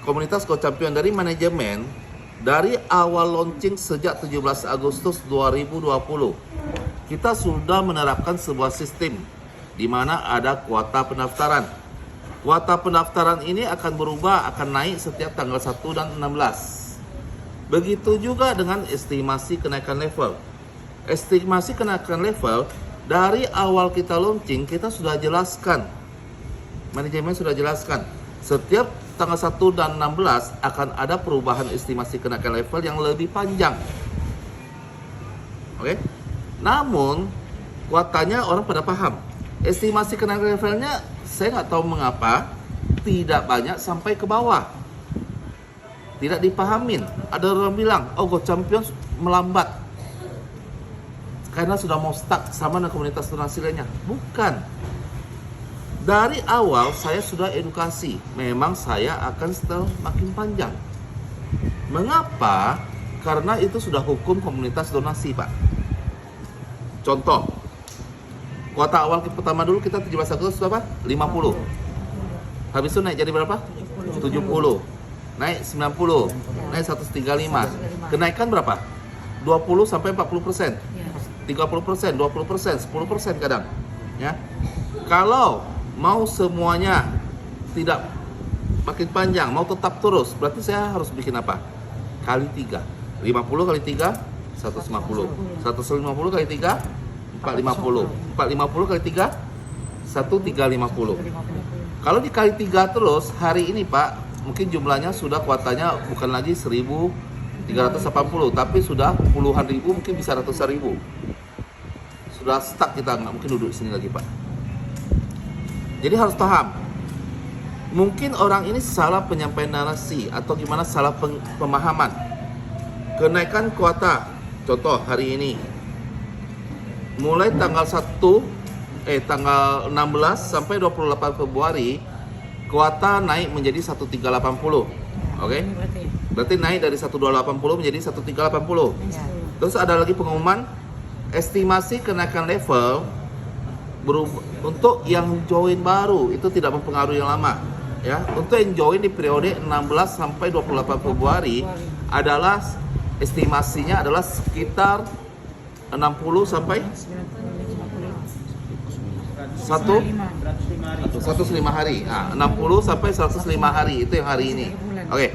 Komunitas Go Champion dari manajemen dari awal launching sejak 17 Agustus 2020 kita sudah menerapkan sebuah sistem di mana ada kuota pendaftaran. Kuota pendaftaran ini akan berubah, akan naik setiap tanggal 1 dan 16. Begitu juga dengan estimasi kenaikan level. Estimasi kenaikan level dari awal kita launching kita sudah jelaskan. Manajemen sudah jelaskan. Setiap tanggal 1 dan 16 akan ada perubahan estimasi kenaikan level yang lebih panjang. Oke. Namun kuotanya orang pada paham. Estimasi kenaikan levelnya saya nggak tahu mengapa tidak banyak sampai ke bawah. Tidak dipahamin. Ada orang bilang, oh Go Champions melambat karena sudah mau stuck sama dengan komunitas donasi lainnya. Bukan. Dari awal saya sudah edukasi, memang saya akan setel makin panjang. Mengapa? Karena itu sudah hukum komunitas donasi, Pak. Contoh, kuota awal pertama dulu kita 17 Agustus berapa? 50. Habis itu naik jadi berapa? 70. Naik 90. Naik 135. Kenaikan berapa? 20 sampai 40%. 30%, 20%, 10% kadang. Ya. Kalau mau semuanya tidak makin panjang, mau tetap terus, berarti saya harus bikin apa? Kali 3. 50 kali 3, 150. 150 kali 3, 450. 450 kali 3, 1350. Kalau dikali 3 terus, hari ini Pak, mungkin jumlahnya sudah kuotanya bukan lagi 1380, tapi sudah puluhan ribu, mungkin bisa ratusan ribu. Sudah stuck, kita nggak mungkin duduk di sini lagi Pak. Jadi harus paham, mungkin orang ini salah penyampaian narasi atau gimana salah pemahaman. Kenaikan kuota, contoh hari ini, mulai tanggal 16 sampai 28 Februari, kuota naik menjadi 1380. Oke? Berarti naik dari 1280 menjadi 1380. Terus ada lagi pengumuman, estimasi kenaikan level untuk yang join baru itu tidak mempengaruhi yang lama ya. Untuk yang join di periode 16 sampai 28 Februari adalah estimasinya adalah sekitar 60 sampai 105 hari. Nah, 60 sampai 105 hari itu yang hari ini. Oke.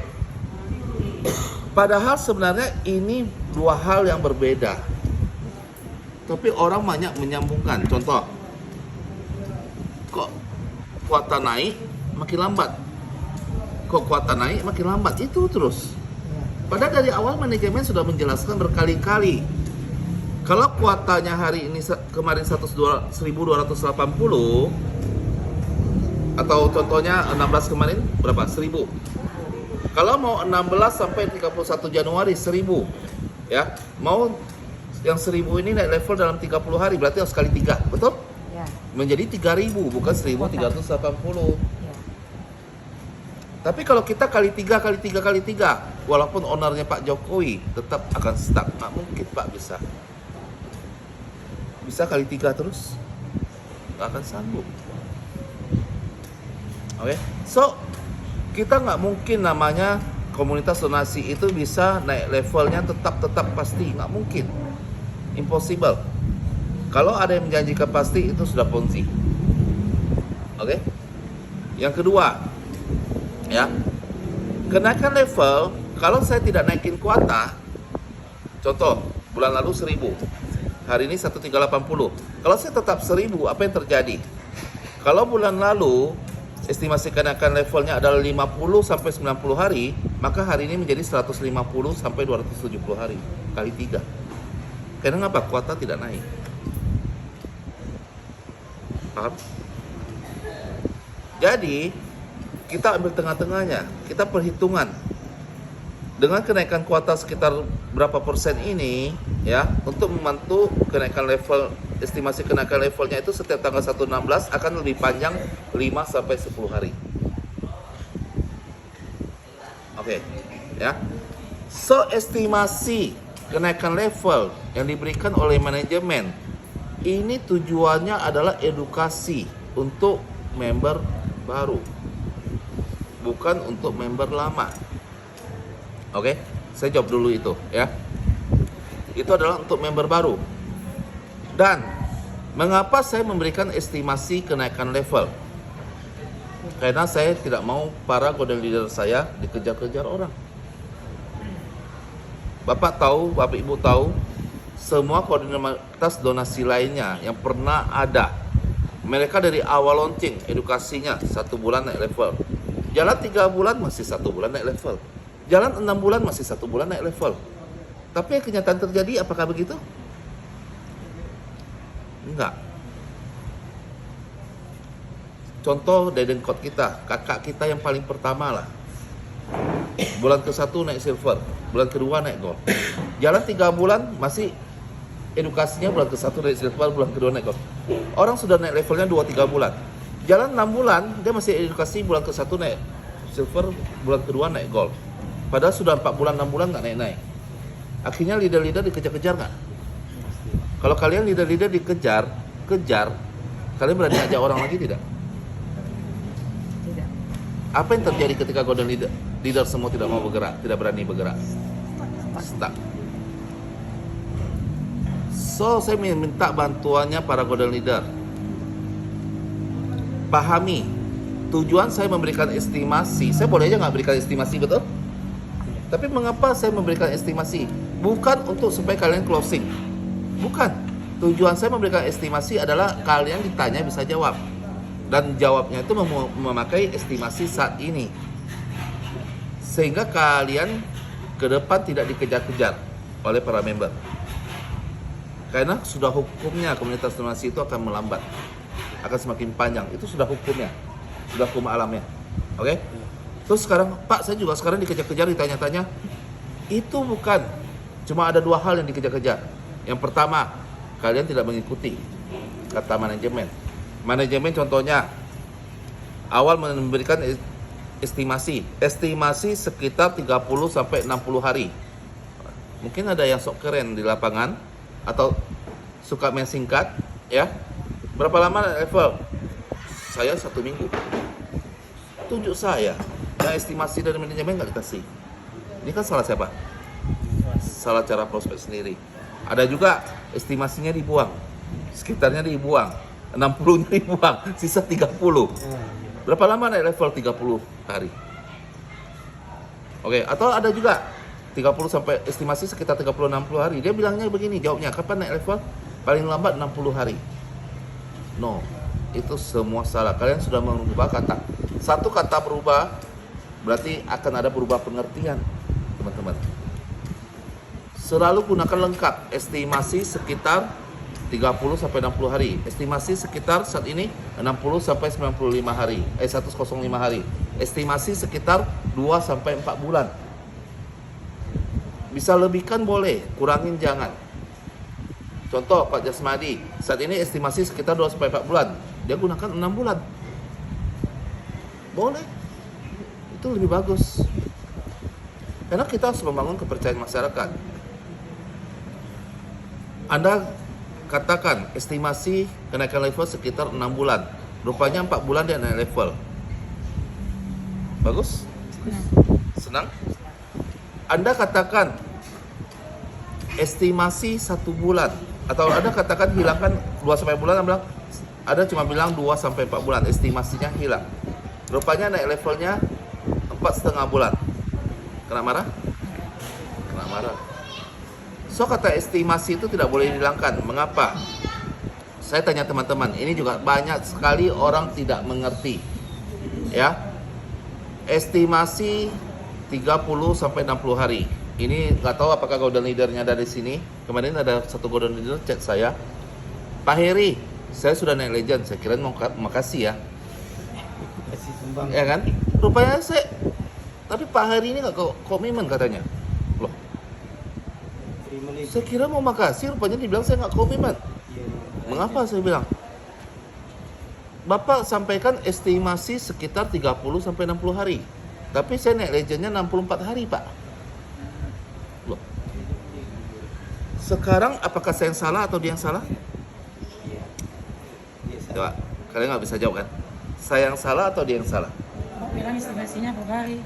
Padahal sebenarnya ini dua hal yang berbeda. Tapi orang banyak menyambungkan. Contoh, kok kuota naik makin lambat, kok kuota naik makin lambat, itu terus. Padahal dari awal manajemen sudah menjelaskan berkali-kali, kalau kuotanya hari ini kemarin 1280 atau contohnya 16 kemarin berapa? 1000. Kalau mau 16 sampai 31 Januari 1000 ya, mau yang 1000 ini naik level dalam 30 hari berarti harus kali 3, betul? Menjadi 3000 bukan 1380. Tapi kalau kita kali 3 kali 3 kali 3, walaupun ownernya Pak Jokowi tetap akan stuck. Nggak mungkin Pak bisa kali 3 terus, nggak akan sanggup. Oke, so kita nggak mungkin namanya komunitas donasi itu bisa naik levelnya tetap pasti, nggak mungkin, impossible. Kalau ada yang menjanjikan pasti, itu sudah ponzi. Oke? Yang kedua, ya, kenaikan level. Kalau saya tidak naikin kuota, contoh bulan lalu 1000, hari ini 1380. Kalau saya tetap 1000, apa yang terjadi? Kalau bulan lalu estimasi kenaikan levelnya adalah 50 sampai 90 hari, maka hari ini menjadi 150 sampai 270 hari kali 3. Karena apa? Kuota tidak naik. Paham? Jadi kita ambil tengah-tengahnya, kita perhitungan dengan kenaikan kuota sekitar berapa persen ini ya, untuk membantu kenaikan level, estimasi kenaikan levelnya itu setiap tanggal 1/16 akan lebih panjang 5 sampai 10 hari. Oke, ya. So estimasi kenaikan level yang diberikan oleh manajemen ini tujuannya adalah edukasi untuk member baru. bukan untuk member lama. Oke, saya jawab dulu itu ya. Itu adalah untuk member baru. Dan mengapa saya memberikan estimasi kenaikan level? Karena saya tidak mau para golden leader saya dikejar-kejar orang. Bapak tahu, Bapak Ibu tahu, semua komunitas donasi lainnya yang pernah ada, mereka dari awal launching edukasinya 1 bulan naik level, jalan 3 bulan masih 1 bulan naik level, jalan 6 bulan masih 1 bulan naik level. Tapi yang kenyataan terjadi, apakah begitu? Enggak. Contoh Dedenkot kita, kakak kita yang paling pertama lah, bulan ke-1 naik silver, bulan kedua naik gold, jalan 3 bulan masih edukasinya, bulan ke-1 naik silver, bulan kedua naik gold. Orang sudah naik levelnya 2-3 bulan, jalan 6 bulan dia masih edukasi, bulan ke-1 naik silver, bulan kedua naik gold. Padahal sudah 4 bulan 6 bulan nggak naik-naik. Akhirnya leader-leader dikejar-kejar nggak? Kalau kalian leader-leader dikejar, kalian berani ajak orang lagi tidak? Tidak. Apa yang terjadi ketika golden leader semua tidak mau bergerak, tidak berani bergerak? Stuck. So, saya minta bantuannya para golden leader. Pahami, tujuan saya memberikan estimasi, saya boleh aja nggak berikan estimasi, betul? Tapi mengapa saya memberikan estimasi? Bukan untuk supaya kalian closing. Bukan. Tujuan saya memberikan estimasi adalah kalian ditanya bisa jawab. Dan jawabnya itu memakai estimasi saat ini. Sehingga kalian ke depan tidak dikejar-kejar oleh para member. Karena sudah hukumnya komunitas donasi itu akan melambat. Akan semakin panjang. Itu sudah hukumnya. Sudah hukum alamnya. Oke? Terus sekarang, Pak, saya juga sekarang dikejar-kejar, ditanya-tanya. Itu bukan. Cuma ada 2 hal yang dikejar-kejar. Yang pertama, kalian tidak mengikuti kata manajemen. Manajemen contohnya, awal memberikan estimasi sekitar 30-60 hari. Mungkin ada yang sok keren di lapangan atau suka main singkat, ya. Berapa lama level? Saya 1 minggu. Tunjuk saya. Yang estimasi dari manajemen nggak dikasih. Ini kan salah siapa? Salah cara prospek sendiri. Ada juga estimasinya dibuang, sekitarnya dibuang, 60-nya dibuang, sisa 30. Berapa lama naik level? 30 hari. Oke, atau ada juga 30 sampai estimasi sekitar 30-60 hari. Dia bilangnya begini, jawabnya, kapan naik level? Paling lambat 60 hari. No, itu semua salah. Kalian sudah mengubah kata. Satu kata berubah, berarti akan ada berubah pengertian, teman-teman. Selalu gunakan lengkap, estimasi sekitar 30-60 hari. Estimasi sekitar saat ini 60-95 hari. 105 hari. Estimasi sekitar 2-4 bulan. Bisa lebihkan boleh, kurangin jangan. Contoh Pak Jasmadi, saat ini estimasi sekitar 2-4 bulan. Dia gunakan 6 bulan. Boleh. Itu lebih bagus. Karena kita harus membangun kepercayaan masyarakat. Anda katakan estimasi kenaikan level sekitar 6 bulan. Rupanya 4 bulan dia naik level. Bagus? Senang? Anda katakan estimasi 1 bulan. Atau Anda katakan hilangkan 2-4 bulan, Anda cuma bilang 2-4 bulan. Estimasinya hilang. Rupanya naik levelnya 4,5 bulan. Kena marah? Kena marah. So, kata estimasi itu tidak boleh dihilangkan. Mengapa? Saya tanya teman-teman, ini juga banyak sekali orang tidak mengerti. Ya. Estimasi 30-60 hari. Ini nggak tahu apakah golden leadernya dari sini. Kemarin ada satu golden leader chat saya, Pak Heri, saya sudah naik legend. Saya kira mau makasih ya. Ya kan? Rupanya tapi Pak Heri ini nggak komitmen katanya. Loh, saya kira mau makasih, rupanya dibilang saya nggak komitmen. Mengapa saya bilang? Bapak sampaikan estimasi sekitar 30-60 hari. Tapi saya naik legendnya 64 hari, Pak. Loh. Sekarang apakah saya yang salah atau dia yang salah? Coba, kalian nggak bisa jawab kan? Saya yang salah atau dia yang salah? bilang estimasinya berapa hari?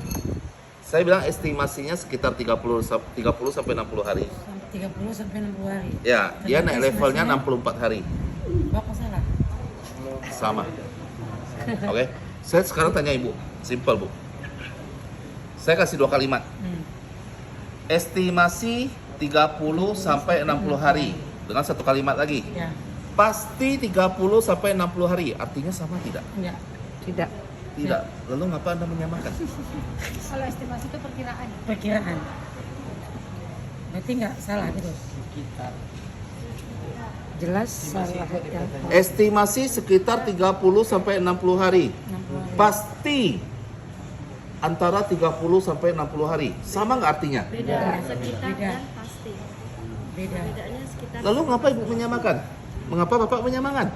Saya bilang estimasinya sekitar 30 sampai 60 hari. Sampai 30 sampai 60 hari. Ya, dia Ternyata naik levelnya estimasinya 64 hari. Bapak salah. Sama. Oke. Saya sekarang tanya Ibu, simple Bu. Saya kasih 2 kalimat. Estimasi 30 sampai 60 hari. Dengan 1 kalimat lagi. Ya. Pasti 30 sampai 60 hari. Artinya sama tidak? Enggak. Tidak. Tidak. Lalu ngapa Anda menyamakan? Kalau estimasi itu perkiraan. Perkiraan. Berarti enggak salah gitu. Jelas salah ya. Estimasi sekitar 30 sampai 60 hari. 60 hari. Pasti antara 30 sampai 60 hari. Sama nggak artinya? Beda. Sekitar Beda. dan pasti. Beda. Bedanya sekitar. Lalu ngapa Ibu menyamakan? Mengapa Bapak menyamakan?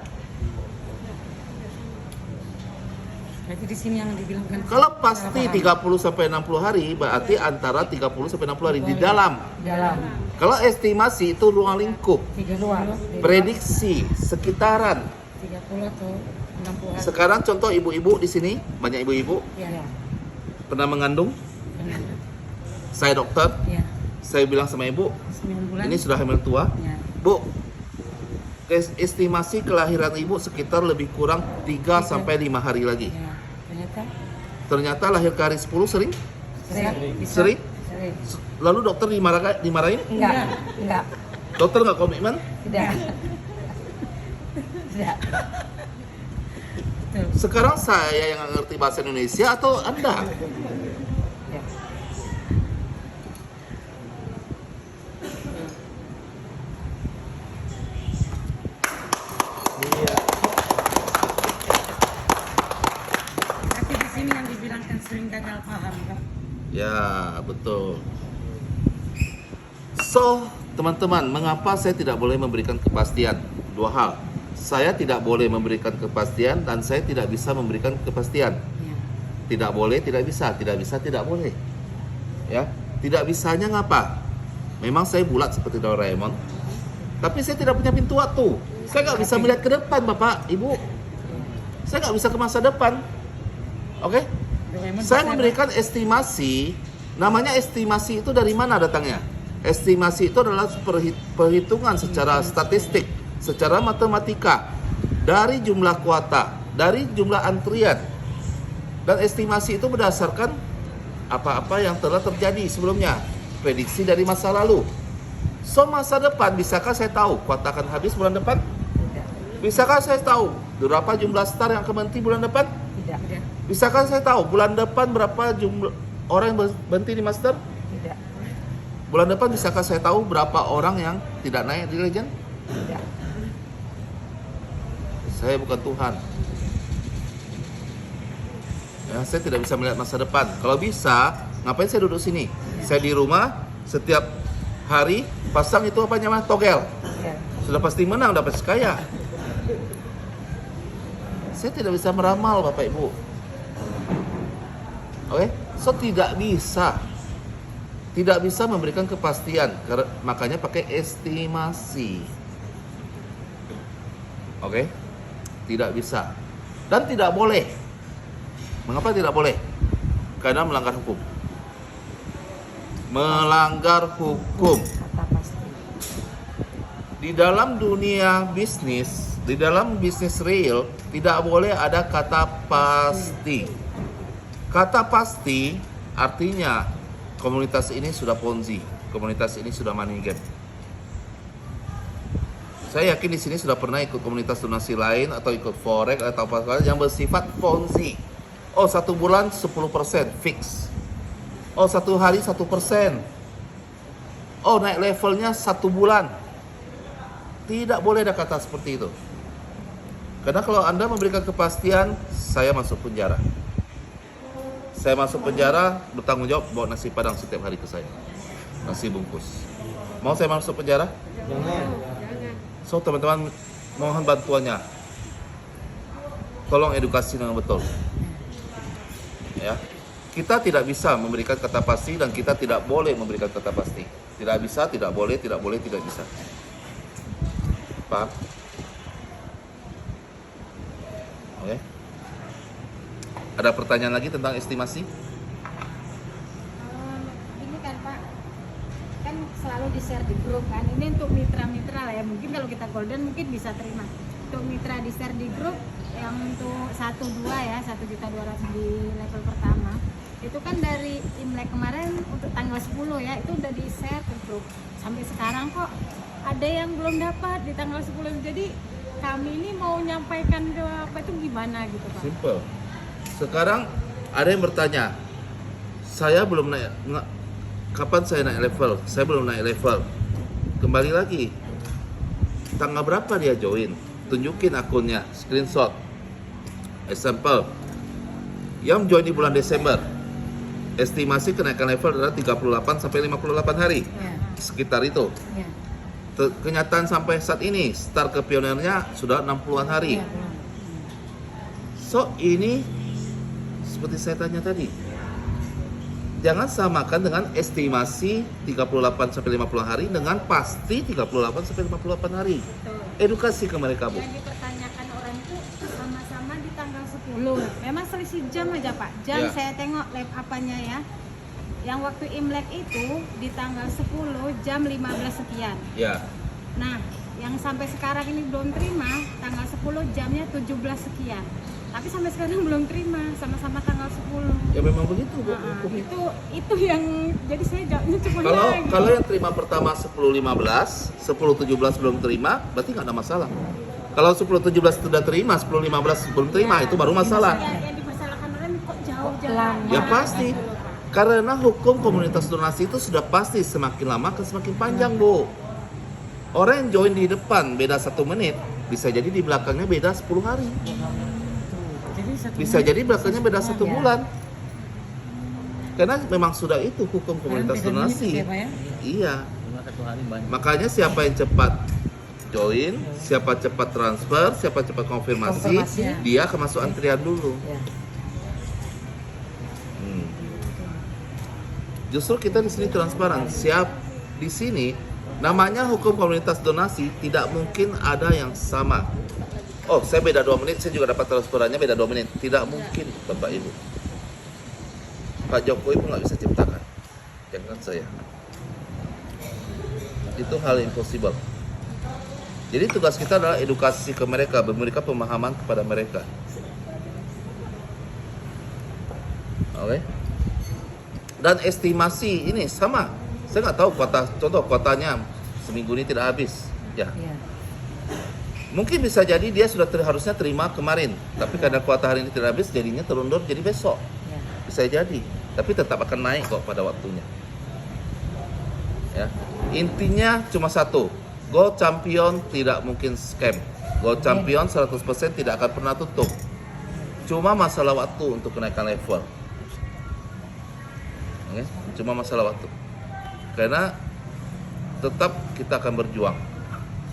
Berarti di sini yang dibilangkan. Kalau pasti salah paham. 30 sampai 60 hari, berarti antara 30 sampai 60 hari di dalam. Dalam. Kalau estimasi itu ruang lingkup, 30. prediksi, sekitaran. 30 atau 60 hari. Sekarang contoh ibu-ibu di sini, banyak ibu-ibu Ya. pernah mengandung. Benar. Saya dokter, Ya. saya bilang sama ibu, 9 bulan. ini sudah hamil tua. Ya. Bu, estimasi kelahiran ibu sekitar lebih kurang 3 sampai 5 hari lagi. Ya. Ternyata Ternyata lahir ke hari 10 sering? bisa. Sering? Sering. Lalu dokter dimarahin? Enggak. Dokter nggak komitmen? Tidak. Tidak. Betul. Sekarang saya yang nggak ngerti bahasa Indonesia atau Anda? Ya. Tapi di sini yang dibilangkan sering gagal paham kan? Ya, betul. So, teman-teman, mengapa saya tidak boleh memberikan kepastian? Dua hal. Saya tidak boleh memberikan kepastian dan saya tidak bisa memberikan kepastian. Ya. Tidak boleh, tidak bisa. Tidak bisa, tidak boleh. Ya, tidak bisanya ngapa? Memang saya bulat seperti Doraemon. Tapi saya tidak punya pintu waktu. Saya nggak bisa melihat ke depan, Bapak, Ibu. Saya nggak bisa ke masa depan. Oke? Doraemon Saya bisa memberikan estimasi. Namanya estimasi itu dari mana datangnya? Estimasi itu adalah perhitungan secara statistik, secara matematika, dari jumlah kuota, dari jumlah antrian. Dan estimasi itu berdasarkan apa-apa yang telah terjadi sebelumnya, prediksi dari masa lalu. So, masa depan, bisakah saya tahu kuota akan habis bulan depan? Tidak. Bisakah saya tahu berapa jumlah star yang akan berhenti bulan depan? Tidak. Tidak. Bisakah saya tahu bulan depan berapa jumlah orang yang berhenti di master? Tidak. Bulan depan bisakah saya tahu berapa orang yang tidak naik di legend? Tidak. Saya bukan Tuhan. Ya, saya tidak bisa melihat masa depan. Kalau bisa, ngapain saya duduk sini? Saya di rumah, setiap hari pasang itu apa namanya? Togel. Ya. Sudah pasti menang, dapat sekaya. Saya tidak bisa meramal, Bapak Ibu. Oke? So, tidak bisa. Tidak bisa memberikan kepastian. Makanya pakai estimasi. Oke? Tidak bisa. Dan tidak boleh. Mengapa tidak boleh? Karena melanggar hukum. Melanggar hukum. Kata pasti. Di dalam dunia bisnis, di dalam bisnis real, tidak boleh ada kata pasti. Kata pasti artinya komunitas ini sudah ponzi, komunitas ini sudah money game. Saya yakin di sini sudah pernah ikut komunitas donasi lain atau ikut forex atau apa yang bersifat ponzi. Oh, 1 bulan 10% fix. Oh, 1 hari 1%. Oh, naik levelnya 1 bulan. Tidak boleh ada kata seperti itu. Karena kalau Anda memberikan kepastian, saya masuk penjara. Saya masuk penjara, bertanggung jawab bawa nasi padang setiap hari ke saya. Nasi bungkus. Mau saya masuk penjara? Jangan. So, teman-teman, mohon bantuannya. Tolong edukasi dengan betul. Ya. Kita tidak bisa memberikan kata pasti dan kita tidak boleh memberikan kata pasti. Tidak bisa, tidak boleh, tidak bisa. Paham? Oke. Ada pertanyaan lagi tentang estimasi? Ini kan Pak, kan selalu di share di grup kan. Ini untuk mitra-mitra lah ya. Mungkin kalau kita golden mungkin bisa terima. Untuk mitra di share di grup yang untuk 1-2 ya, 1.200.000 di level pertama. Itu kan dari Imlek kemarin untuk tanggal 10 ya, itu udah di share ke grup. Sampai sekarang kok ada yang belum dapat di tanggal 10. Jadi kami ini mau nyampaikan ke apa itu gimana gitu Pak? Simple. Sekarang ada yang bertanya, saya belum naik, kapan saya naik level? Saya belum naik level. Kembali lagi, tanggal berapa dia join? Tunjukin akunnya, screenshot. Example, yang join di bulan Desember, estimasi kenaikan level adalah 38 sampai 58 hari, Ya. sekitar itu. Ya. Kenyataan sampai saat ini, start ke pionirnya sudah 60-an hari. Ya, belum. So ini seperti saya tanya tadi, jangan samakan dengan estimasi 38 sampai 50 hari dengan pasti 38 sampai 58 hari. Betul. Edukasi ke mereka, Bu. Yang dipertanyakan orang itu sama-sama di tanggal 10. Memang selisih jam aja Pak. Jam Ya. saya tengok live apanya ya. Yang waktu Imlek itu di tanggal 10 jam 15 sekian. Ya, Nah, yang sampai sekarang ini belum terima tanggal 10 jamnya 17 sekian. Tapi sampai sekarang belum terima sama-sama tanggal 10. ya memang begitu, Bu. Nah, Hukumnya. itu yang jadi saya jawabnya cuma Kalau ya, gitu. kalau yang terima pertama 10-15, 10-17 belum terima, berarti nggak ada masalah. Kalau 10-17 sudah terima, 10-15 belum terima, itu baru masalah. Yang dipersalahkan orang kok jauh Kok jalan. lama? Ya pasti. Karena hukum komunitas donasi itu sudah pasti semakin lama akan semakin panjang, Bu. Orang yang join di depan beda 1 menit, bisa jadi di belakangnya beda 10 hari. Jadi satu Bisa menit, jadi belakangnya beda 1 ya. bulan. Karena memang sudah itu hukum Sekarang komunitas beda menit donasi. ya, Pak ya? Iya. Cuma 1 hari banyak. Makanya siapa yang cepat join, siapa cepat transfer, siapa cepat konfirmasi, Konfirmasi. dia akan masuk antrian dulu. Ya. Hmm. Justru kita di sini transparan. Siap di sini namanya hukum komunitas donasi, tidak mungkin ada yang sama. Oh, saya beda 2 menit, saya juga dapat transferannya beda 2 menit. Tidak mungkin, Bapak Ibu. Pak Jokowi pun nggak bisa ciptakan. Jangan saya. Itu hal impossible. Jadi tugas kita adalah edukasi ke mereka, memberikan pemahaman kepada mereka. Oke. Dan estimasi ini sama. Saya nggak tahu contoh kuotanya seminggu ini tidak habis. Ya, Ya. mungkin bisa jadi dia sudah harusnya terima kemarin, tapi karena kuota hari ini tidak habis, jadinya terundur jadi besok. Ya. Bisa jadi, tapi tetap akan naik kok pada waktunya. Ya, intinya cuma satu, Go Champion tidak mungkin scam. Go Champion 100% tidak akan pernah tutup. Cuma masalah waktu untuk kenaikan level. Oke, cuma masalah waktu. Karena tetap kita akan berjuang.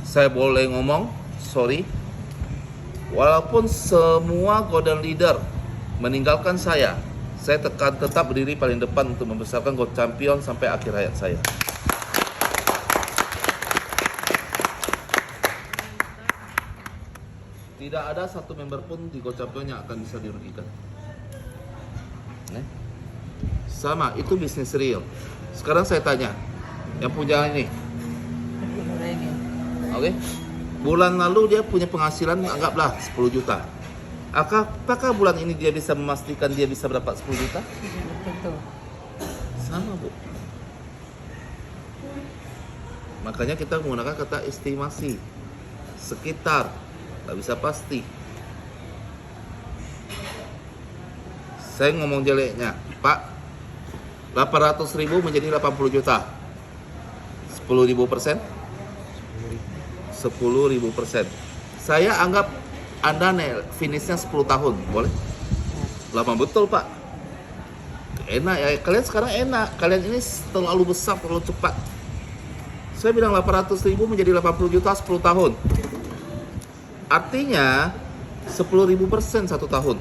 Saya boleh ngomong, sorry, walaupun semua golden leader meninggalkan saya tetap berdiri paling depan untuk membesarkan Go Champion sampai akhir hayat saya. Tidak ada satu member pun di Go Champion yang akan bisa dirugikan. Sama, itu bisnis real. Sekarang saya tanya, yang punya ini, oke? Bulan lalu dia punya penghasilan anggaplah 10 juta. Apakah bulan ini dia bisa memastikan dia bisa berdapat 10 juta? Betul. Sama, Bu. Makanya kita menggunakan kata estimasi. Sekitar, nggak bisa pasti. Saya ngomong jeleknya, Pak, 800.000 menjadi 80 juta. 10.000%? 10.000%. Saya anggap Anda finishnya 10 tahun, boleh? Lama betul, Pak. Enak ya, kalian sekarang enak. Kalian ini terlalu besar, terlalu cepat. Saya bilang 800.000 menjadi 80 juta 10 tahun. Artinya 10.000% 1 tahun.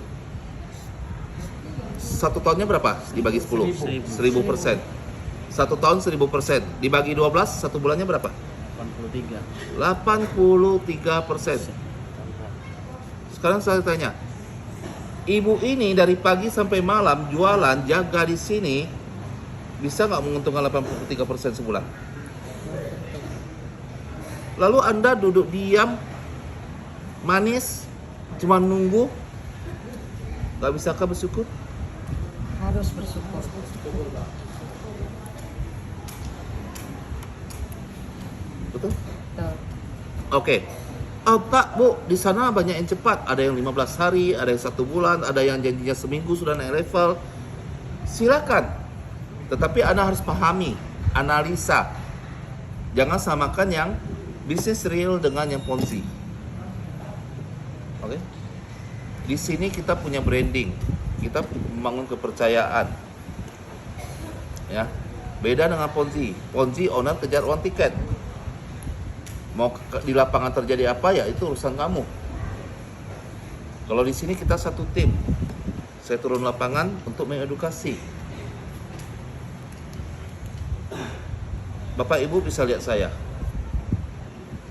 1 tahunnya berapa? Dibagi 10? 1.000%. 1 tahun 1.000%. Dibagi 12, 1 bulannya berapa? 83. 83%. Sekarang saya tanya, Ibu ini dari pagi sampai malam jualan, jaga di sini, bisa nggak menguntungkan 83% sebulan? Lalu Anda duduk diam, manis, cuma nunggu, nggak bisakah bersyukur? Harus bersyukur. Betul? Betul. Oke. Oh Pak, Bu, di sana banyak yang cepat. Ada yang 15 hari, ada yang 1 bulan, ada yang janjinya seminggu sudah naik level. Silakan. Tetapi Anda harus pahami, analisa. Jangan samakan yang bisnis real dengan yang ponzi. Oke? Di sini kita punya branding. Kita membangun kepercayaan. Ya. Beda dengan ponzi. Ponzi owner kejar uang tiket. Mau di lapangan terjadi apa ya itu urusan kamu. Kalau di sini kita satu tim. Saya turun lapangan untuk mengedukasi. Bapak Ibu bisa lihat saya.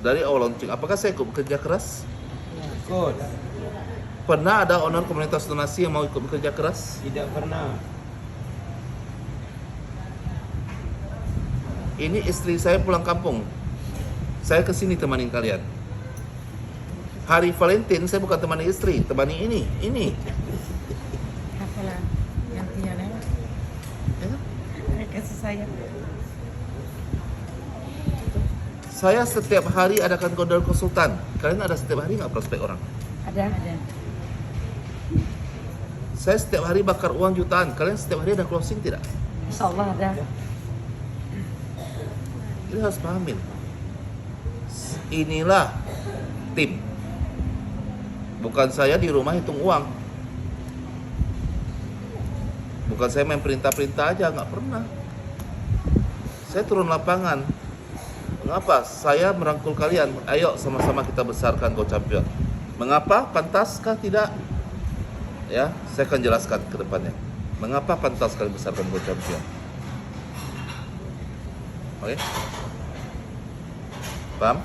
Dari awal launching, apakah saya ikut bekerja keras? Ikut. Pernah ada owner komunitas donasi yang mau ikut bekerja keras? Tidak pernah. Ini istri saya pulang kampung. Saya kesini temanin kalian. Hari Valentine saya bukan temani istri, temani ini. Apalah gantinya lewat. Kasih saya. Saya setiap hari adakan gondol konsultan. Kalian ada setiap hari nggak prospek orang? Ada. Ada. Saya setiap hari bakar uang jutaan. Kalian setiap hari ada closing tidak? Insya Allah ada. Ini harus pahamin. Inilah tim. Bukan saya di rumah hitung uang. Bukan saya main perintah-perintah aja, nggak pernah. Saya turun lapangan. Mengapa? Saya merangkul kalian. Ayo sama-sama kita besarkan Go Champion. Mengapa? Pantaskah tidak? Ya, saya akan jelaskan ke depannya. Mengapa pantas kalian besarkan Go Champion? Oke? Paham?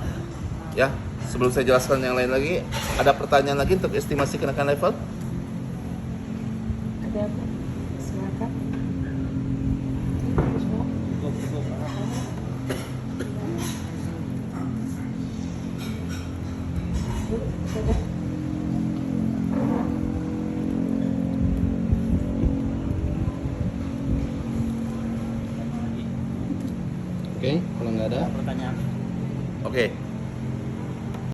Ya, sebelum saya jelaskan yang lain lagi, ada pertanyaan lagi untuk estimasi kenaikan level? Ada apa? Silakan. Oke, kalau nggak ada pertanyaan.